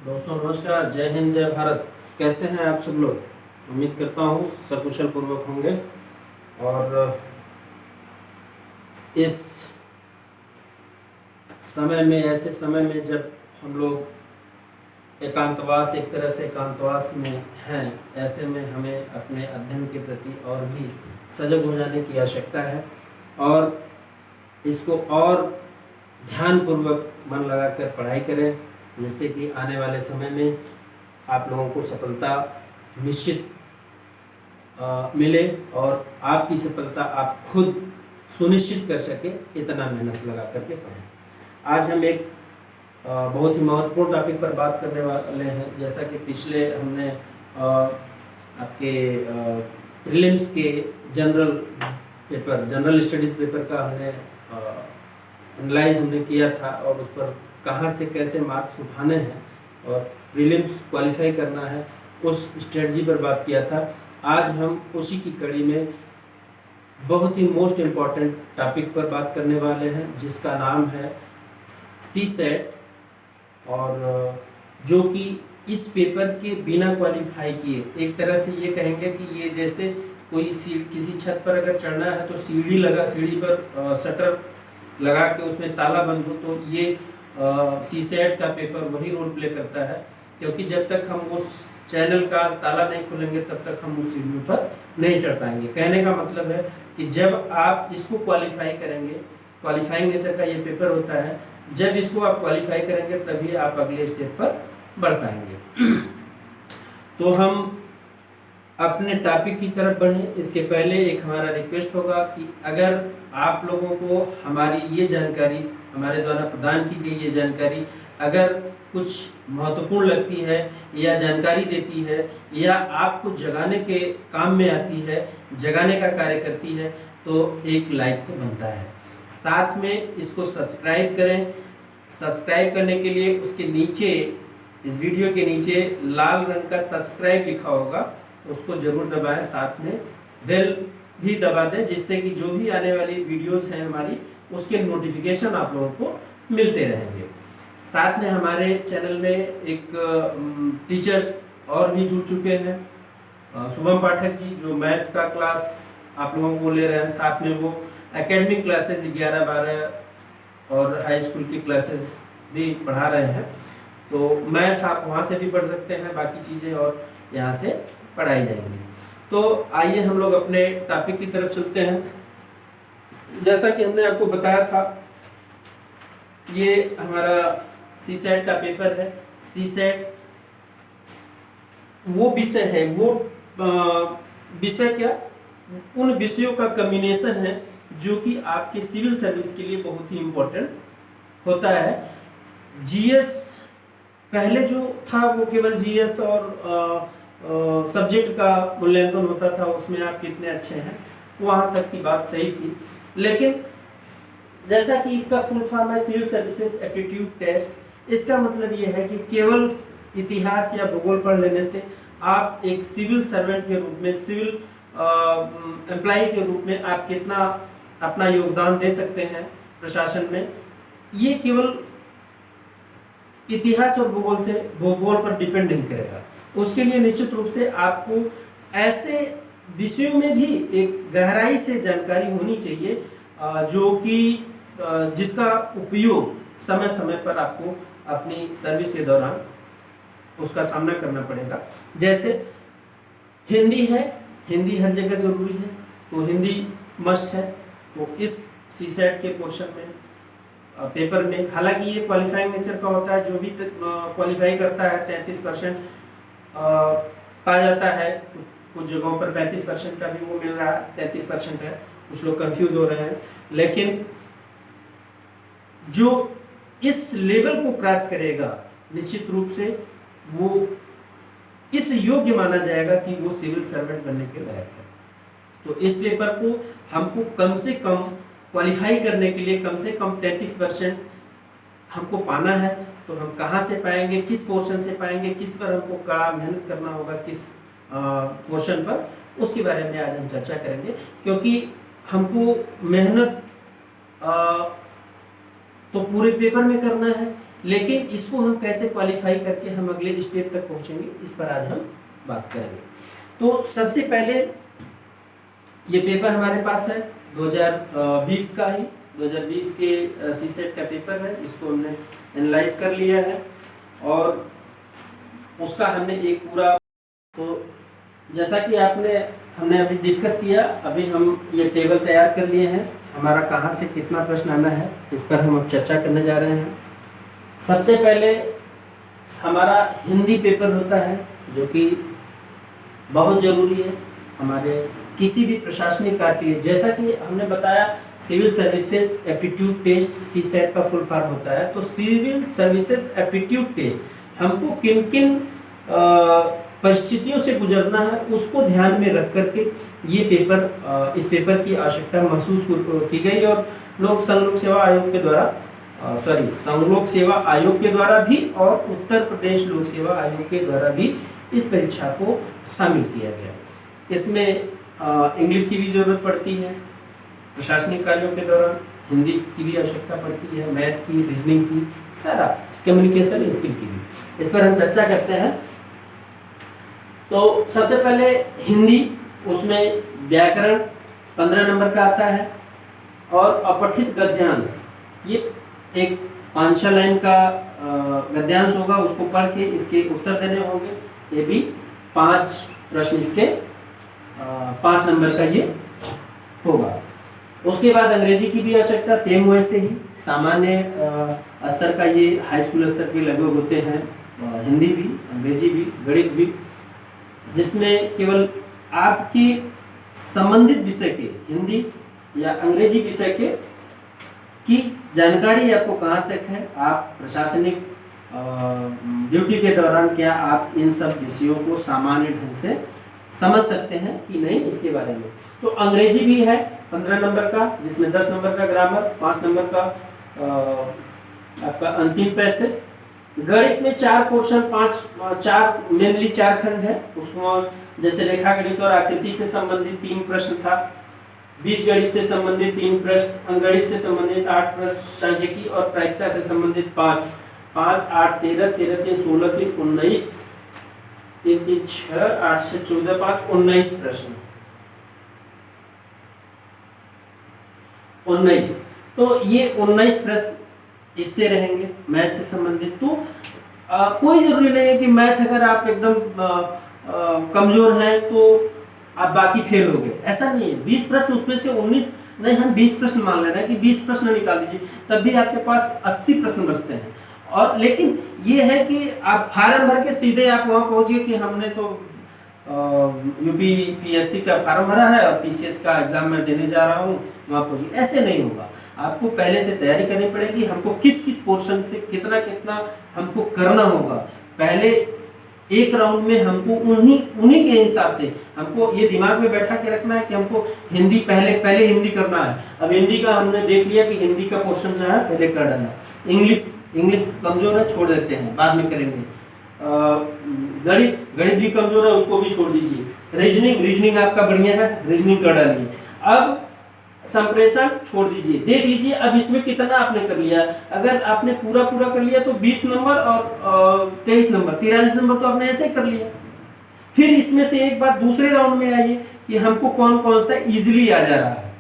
दोस्तों नमस्कार, जय हिंद जय भारत। कैसे हैं आप सब लोग? उम्मीद करता हूँ सकुशल पूर्वक होंगे। और इस समय में, ऐसे समय में जब हम लोग एकांतवास, एक तरह से एकांतवास में हैं, ऐसे में हमें अपने अध्ययन के प्रति और भी सजग हो जाने की आवश्यकता है और इसको और ध्यानपूर्वक मन लगाकर पढ़ाई करें, जिससे कि आने वाले समय में आप लोगों को सफलता निश्चित मिले और आपकी सफलता आप खुद सुनिश्चित कर सके, इतना मेहनत लगा करके पढ़ें। आज हम एक बहुत ही महत्वपूर्ण टॉपिक पर बात करने वाले हैं। जैसा कि पिछले हमने आपके प्रीलिम्स के जनरल स्टडीज़ पेपर का हमने एनालाइज हमने किया था और उस पर कहाँ से कैसे मार्क्स उठाने हैं और प्रीलिम्स क्वालिफाई करना है, उस स्ट्रेटजी पर बात किया था। आज हम उसी की कड़ी में बहुत ही मोस्ट इम्पॉर्टेंट टॉपिक पर बात करने वाले हैं, जिसका नाम है सीसेट, और जो कि इस पेपर के बिना क्वालिफाई किए, एक तरह से ये कहेंगे कि ये जैसे कोई किसी छत पर अगर चढ़ना है तो सीढ़ी पर शटर लगा के उसमें ताला बंद हो, तो ये सीसेट का पेपर वही रोल प्ले करता है, क्योंकि जब तक हम उस चैनल का ताला नहीं खोलेंगे तब तक हम उस सीढ़ी पर नहीं चढ़ पाएंगे। कहने का मतलब है कि जब आप इसको क्वालिफाई करेंगे, क्वालिफाइंग नेचर का ये पेपर होता है, जब इसको आप क्वालिफाई करेंगे तभी आप अगले स्टेप पर बढ़ पाएंगे। तो हम अपने टॉपिक की तरफ बढ़ें, इसके पहले एक हमारा रिक्वेस्ट होगा कि अगर आप लोगों को हमारी ये जानकारी, हमारे द्वारा प्रदान की गई ये जानकारी अगर कुछ महत्वपूर्ण लगती है या जानकारी देती है या आपको जगाने के काम में आती है, जगाने का कार्य करती है, तो एक लाइक तो बनता है। साथ में इसको सब्सक्राइब करें। सब्सक्राइब करने के लिए उसके नीचे, इस वीडियो के नीचे लाल रंग का सब्सक्राइब लिखा होगा, उसको जरूर दबाएं। साथ में बेल भी दबा दें, जिससे कि जो भी आने वाली वीडियोस हैं हमारी, उसके नोटिफिकेशन आप लोगों को मिलते रहेंगे। साथ में हमारे चैनल में एक टीचर और भी जुड़ चुके हैं, शुभम पाठक जी, जो मैथ का क्लास आप लोगों को ले रहे हैं। साथ में वो एकेडमिक क्लासेस 11-12 और हाई स्कूल की क्लासेस भी पढ़ा रहे हैं। तो मैथ आप वहाँ से भी पढ़ सकते हैं, बाकी चीज़ें और यहाँ से पढ़ाई जाएंगी। तो आइए हम लोग अपने टॉपिक की तरफ चलते हैं। जैसा कि हमने आपको बताया था, ये हमारा सीसेट का पेपर है। सीसेट वो विषय है, वो विषय क्या, उन विषयों का कम्बिनेशन है जो कि आपके सिविल सर्विस के लिए बहुत ही इम्पोर्टेंट होता है। जीएस पहले जो था वो केवल जीएस और सब्जेक्ट का मूल्यांकन होता था, उसमें आप कितने अच्छे हैं वहाँ तक की बात सही थी। लेकिन जैसा कि इसका फुल फॉर्म है सिविल सर्विसेज एप्टीट्यूड टेस्ट, इसका मतलब ये है कि केवल इतिहास या भूगोल पढ़ लेने से आप एक सिविल सर्वेंट के रूप में, सिविल एम्प्लॉय के रूप में आप कितना अपना योगदान दे सकते हैं प्रशासन में, ये केवल इतिहास और भूगोल पर डिपेंड नहीं करेगा। उसके लिए निश्चित रूप से आपको ऐसे विषयों में भी एक गहराई से जानकारी होनी चाहिए, जो कि जिसका उपयोग समय समय पर आपको अपनी सर्विस के दौरान उसका सामना करना पड़ेगा। जैसे हिंदी है, हिंदी हर जगह जरूरी है, तो हिंदी मस्ट है। तो इस सीसेट के पोर्शन में, पेपर में, हालांकि ये क्वालिफाइंग नेचर का होता है, जो भी क्वालिफाई करता है 33% पाया जाता है। कुछ जगहों पर 35% का भी वो मिल रहा है, 33% है, कुछ लोग कंफ्यूज हो रहे हैं। लेकिन जो इस लेवल को क्रॉस करेगा, निश्चित रूप से वो इस योग्य माना जाएगा कि वो सिविल सर्वेंट बनने के लायक है। तो इस पेपर को हमको कम से कम क्वालिफाई करने के लिए कम से कम 33% हमको पाना है। तो हम कहाँ से पाएंगे, किस पोर्शन से पाएंगे, किस पर हमको कड़ा मेहनत करना होगा, किस पोर्शन पर, उसके बारे में आज हम चर्चा करेंगे। क्योंकि हमको मेहनत तो पूरे पेपर में करना है, लेकिन इसको हम कैसे क्वालिफाई करके हम अगले स्टेप तक पहुंचेंगे, इस पर आज हम बात करेंगे। तो सबसे पहले ये पेपर हमारे पास है 2020 का ही, 2020 के सीसेट का पेपर है, इसको हमने एनालाइज कर लिया है और उसका हमने एक पूरा, तो जैसा कि हमने अभी डिस्कस किया, अभी हम ये टेबल तैयार कर लिए हैं, हमारा कहाँ से कितना प्रश्न आना है इस पर हम अब चर्चा करने जा रहे हैं। सबसे पहले हमारा हिंदी पेपर होता है जो कि बहुत ज़रूरी है हमारे किसी भी प्रशासनिक कार्य के लिए। जैसा कि हमने बताया civil services aptitude test CSAT का फुल फॉर्म होता है, तो सिविल सर्विसेज एप्टीट्यूड टेस्ट हमको किन किन परिस्थितियों से गुजरना है उसको ध्यान में रख करके ये पेपर, इस पेपर की आवश्यकता महसूस की गई और संघ सेवा आयोग के द्वारा संघ लोक सेवा आयोग के द्वारा भी और उत्तर प्रदेश लोक सेवा आयोग के द्वारा भी इस परीक्षा को शामिल किया गया। इसमें इंग्लिश की भी जरूरत पड़ती है, प्रशासनिक कार्यों के दौरान हिंदी की भी आवश्यकता पड़ती है, मैथ की, रीजनिंग की, सारा कम्युनिकेशन स्किल की भी। इस पर हम चर्चा करते हैं। तो सबसे पहले हिंदी, उसमें व्याकरण 15 नंबर का आता है और अपठित गद्यांश, ये एक 5-6 लाइन का गद्यांश होगा, उसको पढ़ के इसके उत्तर देने होंगे। ये भी 5 प्रश्न इसके 5 नंबर का ये होगा। उसके बाद अंग्रेजी की भी आवश्यकता सेम वैसे ही सामान्य स्तर का, ये हाई स्कूल स्तर के लगभग होते हैं, हिंदी भी, अंग्रेजी भी, गणित भी, जिसमें केवल आपकी संबंधित विषय के, हिंदी या अंग्रेजी विषय के की जानकारी आपको कहाँ तक है, आप प्रशासनिक ड्यूटी के दौरान क्या आप इन सब विषयों को सामान्य ढंग से समझ सकते हैं कि नहीं, इसके बारे में। तो अंग्रेजी भी है 15 नंबर का, जिसमें 10 नंबर का ग्रामर, 5 नंबर का आपका अनसीन पैसेज। गणित में 4 क्वेश्चन, 4 मेनली 4 खंड है, उसमें जैसे रेखा गणित और आकृति से संबंधित 3 प्रश्न था, बीज गणित से संबंधित 3 प्रश्न, अंकगणित से संबंधित 8 प्रश्न, सांख्यिकी और प्रायिकता से संबंधित 5, 8 13, 13 3 16 3 19, 3 3 6, 8 से 14 5 19 प्रश्न, 19। तो ये 19 प्रश्न इससे रहेंगे मैथ से संबंधित। तो कोई जरूरी नहीं है कि मैथ अगर आप एकदम कमजोर हैं तो आप बाकी फेल हो गए, ऐसा नहीं है। 20 प्रश्न उसमें से 19 नहीं, हम 20 प्रश्न मान ले रहे हैं कि 20 प्रश्न निकाल दीजिए, तब भी आपके पास 80 प्रश्न बचते हैं। और लेकिन ये है कि आप फार्म भर के सीधे आप वहाँ पहुँचिए कि हमने तो यूपीपीएससी का फार्म भरा है और पीसीएस का एग्जाम मैं देने जा रहा हूँ, वहाँ पहुँचिए, ऐसे नहीं होगा। आपको पहले से तैयारी करनी पड़ेगी, हमको किस पोर्शन से कितना कितना हमको करना होगा। पहले एक राउंड में हमको उन्हीं के हिसाब से हमको ये दिमाग में बैठा के रखना है कि हमको हिंदी पहले हिंदी करना है। अब हिंदी का हमने देख लिया कि हिंदी का पोर्शन जो है पहले कर डाला, इंग्लिश कमजोर है, छोड़ देते हैं, बाद में करेंगे। गणित भी कमजोर है, उसको भी छोड़ दीजिए। रीजनिंग आपका बढ़िया है, रीजनिंग कर डालिए। अब संप्रेषण छोड़ दीजिए, देख लीजिए अब इसमें कितना आपने कर लिया। अगर आपने पूरा कर लिया तो 20 नंबर और 23 नंबर 43 नंबर तो आपने ऐसे ही कर लिया। फिर इसमें से एक बात दूसरे राउंड में आइए कि हमको कौन कौन सा इजीली आ जा रहा है,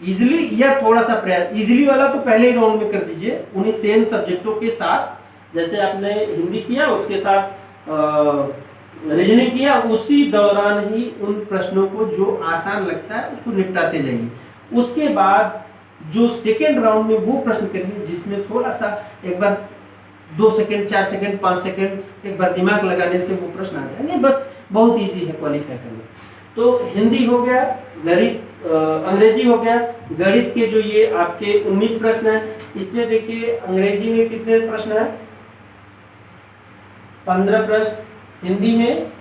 इजीली या थोड़ा सा प्रयास। इजीली वाला तो पहले ही राउंड में कर दीजिए, उन्हीं सेम सब्जेक्टों के साथ, जैसे आपने हिंदी किया उसके साथ रीजनिंग किया, उसी दौरान ही उन प्रश्नों को जो आसान लगता है उसको निपटाते जाइए। उसके बाद जो सेकेंड राउंड में वो प्रश्न करिए जिसमें थोड़ा सा एक बार 2 सेकंड 4 सेकंड 5 सेकंड एक बार दिमाग लगाने से वो प्रश्न आ जाएंगे, बस बहुत इजी है क्वालिफाई करना। तो हिंदी हो गया, अंग्रेजी हो गया। गणित के जो ये आपके 19 प्रश्न है, इसमें देखिए अंग्रेजी में कितने प्रश्न है, 15 प्रश्न, हिंदी में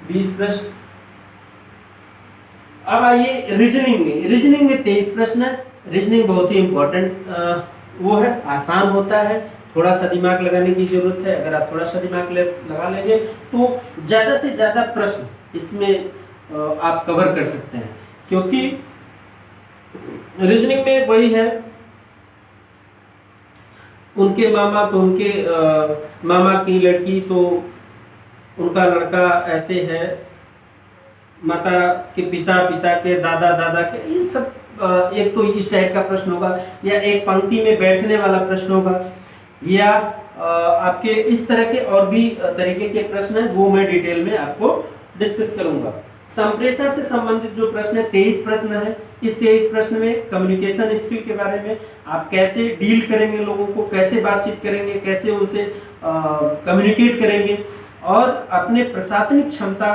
20 प्रश्न। अब आइए रीजनिंग में 23 प्रश्न है। रीजनिंग बहुत ही इंपॉर्टेंट वो है, आसान होता है, थोड़ा सा दिमाग लगाने की जरूरत है। अगर आप थोड़ा सा दिमाग लगा लेंगे तो ज्यादा से ज्यादा प्रश्न इसमें आप कवर कर सकते हैं, क्योंकि रीजनिंग में वही है उनके मामा तो उनके मामा की लड़की तो उनका लड़का ऐसे है, माता के पिता, पिता के दादा, दादा के, ये सब एक तो इस टाइप का प्रश्न होगा, या एक पंक्ति में बैठने वाला प्रश्न होगा, या आपके इस तरह के और भी तरीके के प्रश्न हैं, वो मैं डिटेल में आपको डिस्कस करूंगा। संप्रेषण से संबंधित जो प्रश्न है 23 प्रश्न है। इस 23 प्रश्न में कम्युनिकेशन स्किल के बारे में, आप कैसे डील करेंगे लोगों को, कैसे बातचीत करेंगे, कैसे उनसे कम्युनिकेट करेंगे, और अपने प्रशासनिक क्षमता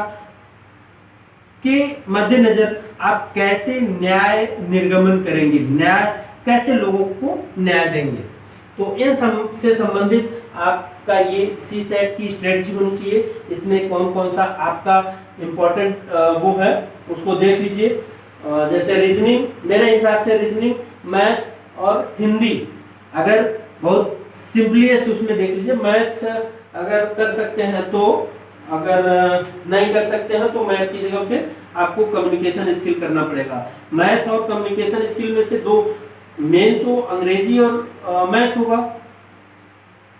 के मद्देनजर आप कैसे न्याय निर्गमन करेंगे, न्याय कैसे लोगों को न्याय देंगे। तो इन से संबंधित आपका ये सी सेट की स्ट्रेटजी होनी चाहिए। इसमें कौन कौन सा आपका इम्पोर्टेंट वो है उसको देख लीजिए। जैसे रीजनिंग, मेरे हिसाब से रीजनिंग, मैथ और हिंदी, अगर बहुत सिंपलीस्ट उसमें देख लीजिए। मैथ अगर कर सकते हैं तो, अगर नहीं कर सकते हैं तो मैथ की जगह फिर आपको कम्युनिकेशन स्किल करना पड़ेगा। मैथ और कम्युनिकेशन स्किल में से दो मेन तो अंग्रेजी और मैथ होगा,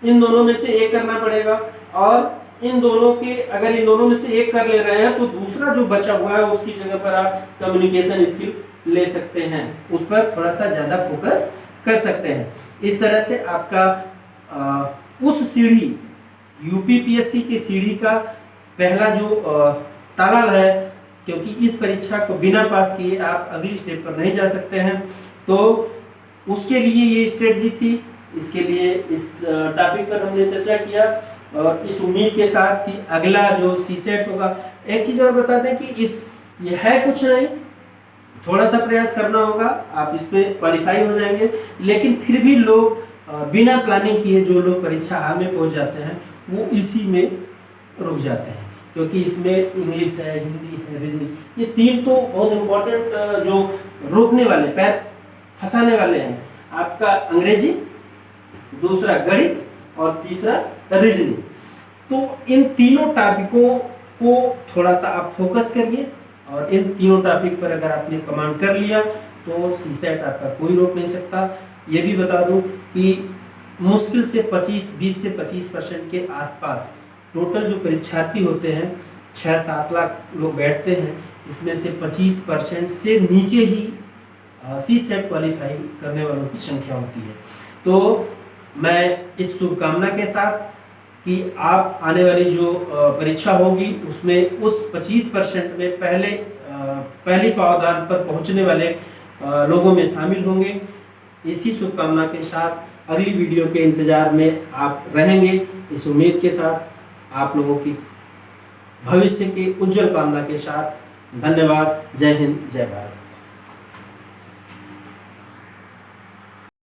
इन दोनों में से एक करना पड़ेगा। और इन दोनों के, अगर इन दोनों में से एक कर ले रहे हैं तो दूसरा जो बचा हुआ है उसकी जगह पर आप कम्युनिकेशन स्किल ले सकते हैं, उस पर थोड़ा सा ज्यादा फोकस कर सकते हैं। इस तरह से आपका उस सीढ़ी, यूपीपीएससी की सीढ़ी का पहला जो ताला है, क्योंकि इस परीक्षा को बिना पास किए आप अगली स्टेप पर नहीं जा सकते हैं, तो उसके लिए ये स्ट्रेटजी थी। इसके लिए इस टॉपिक पर हमने चर्चा किया, और इस उम्मीद के साथ कि अगला जो सीसेट होगा, एक चीज और बता दें कि ये है कुछ नहीं, थोड़ा सा प्रयास करना होगा, आप इस पे क्वालिफाई हो जाएंगे। लेकिन फिर भी लोग बिना प्लानिंग किए जो लोग परीक्षा हाल में पहुंच जाते हैं वो इसी में रुक जाते हैं, क्योंकि इसमें इंग्लिश है, हिंदी है, रीजनिंग, ये तीन तो बहुत इंपॉर्टेंट जो रोकने वाले, पैर फंसाने वाले हैं। आपका अंग्रेजी, दूसरा गणित, और तीसरा रीजनिंग। तो इन तीनों टॉपिकों को थोड़ा सा आप फोकस करिए, और इन तीनों टॉपिक पर अगर आपने कमांड कर लिया तो सीसेट आपका कोई रोक नहीं सकता। ये भी बता दूं कि मुश्किल से 20 से 25% के आसपास टोटल जो परीक्षार्थी होते हैं, 6-7 लाख लोग बैठते हैं, इसमें से 25% से नीचे ही सी सेट क्वालिफाई करने वालों की संख्या होती है। तो मैं इस शुभकामना के साथ कि आप आने वाली जो परीक्षा होगी उसमें उस 25% में पहली पावदान पर पहुंचने वाले लोगों में शामिल होंगे, इसी शुभकामना के साथ अगली वीडियो के इंतजार में आप रहेंगे। इस उम्मीद के साथ, आप लोगों की भविष्य की उज्जवल कामना के साथ, धन्यवाद। जय हिंद, जय भारत।